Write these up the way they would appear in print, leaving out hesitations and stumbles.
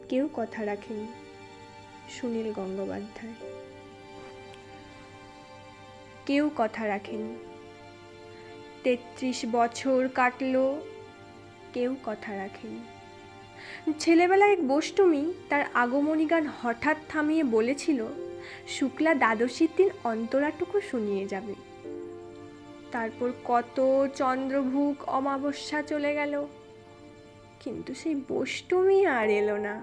কেউ কথা রাখেনি। সুনীল গঙ্গোপাধ্যায়। কেউ কথা রাখেনি। ৩৩ বছর কাটলো, কেউ কথা রাখেনি। ছেলেবেলায় এক বষ্টমী তার আগমনী গান হঠাৎ থামিয়ে বলেছিল, শুক্লা দ্বাদশীর দিন অন্তরাটুকু শুনিয়ে যাবে। তারপর কত চন্দ্রভুক অমাবস্যা চলে গেল, কিন্তু সেই বষ্টমী আর এলো না।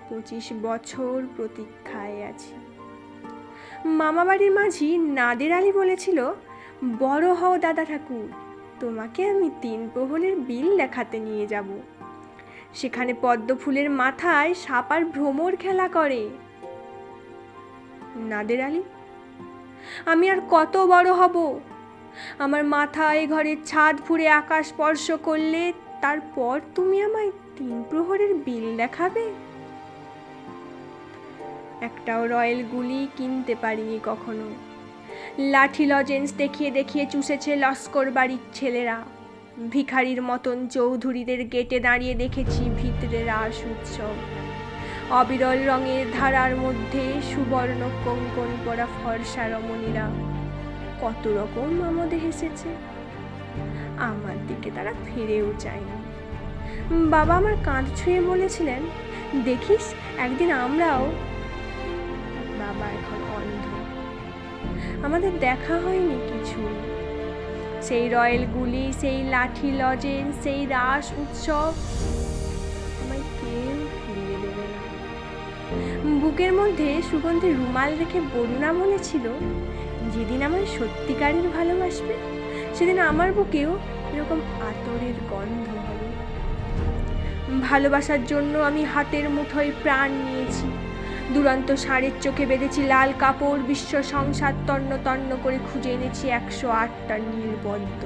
২৫ বছর প্রতীক্ষায় আছি। মামাবাড়ির মাঝি নাদের আলী বলেছিল, বড় হও দাদা ঠাকুর, তোমাকে আমি ৩ প্রহরের বিল দেখাতে নিয়ে যাব। সেখানে পদ্ম ফুলের মাথায় সাপ আর ভ্রমর খেলা করে। নাদের আলী, আমি আর কত বড় হব? আমার মাথায় ঘরের ছাদ ফুঁড়ে আকাশ স্পর্শ করলে তারপর তুমি আমায় ৩ প্রহরের বিল দেখাবে? একটাও রয়্যাল গুলি কিনতে পারিনি কখনো। লাঠি লজেন্স দেখিয়ে দেখিয়ে চুষেছে লস্কর বাড়ির ছেলেরা। ভিখারির মতন চৌধুরীদের গেটে দাঁড়িয়ে দেখেছি ভিতরে রাস উৎসব। অবিরল রঙের ধারার মধ্যে সুবর্ণ কঙ্কন পরা ফর্সা রমণীরা কত রকম আমোদে হেসেছে। আমার দিকে তারা ফিরেও চায়নি। বাবা আমার কাঁধ ছুঁয়ে বলেছিলেন, দেখিস একদিন আমরাও। বাবা এখন অন্ধ। আমাদের দেখা হয়নি কিছু। সেই রয়্যাল গুলি, সেই লাঠি লজেন্স, সেই রাস উৎসব আমায় কেউ ফিরিয়ে দেবে না। বুকের মধ্যে সুগন্ধি রুমাল রেখে বরুণা বলেছিল, যেদিন আমায় সত্যিকারের ভালোবাসবে সেদিন আমার বুকেও এরকম আতরের গন্ধ হবে। ভালোবাসার জন্য আমি হাতের মুঠোয় প্রাণ নিয়েছি। দুরন্ত ষাঁড়ের চোখে বেঁধেছি লাল কাপড়, বিশ্ব সংসার তন্ন তন্ন করে খুঁজে এনেছি ১০৮টা নীলপদ্ম।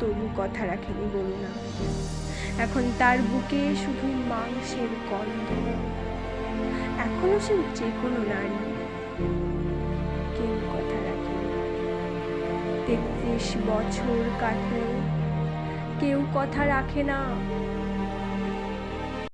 তবু কথা রাখেনি বরুণা। এখন তার বুকে শুধু মাংসের গন্ধ। এখনো সে যে কোনো নারী। কেউ কথা রাখেনি। ৩৩ বছর কাটল, কেউ কথা রাখে না।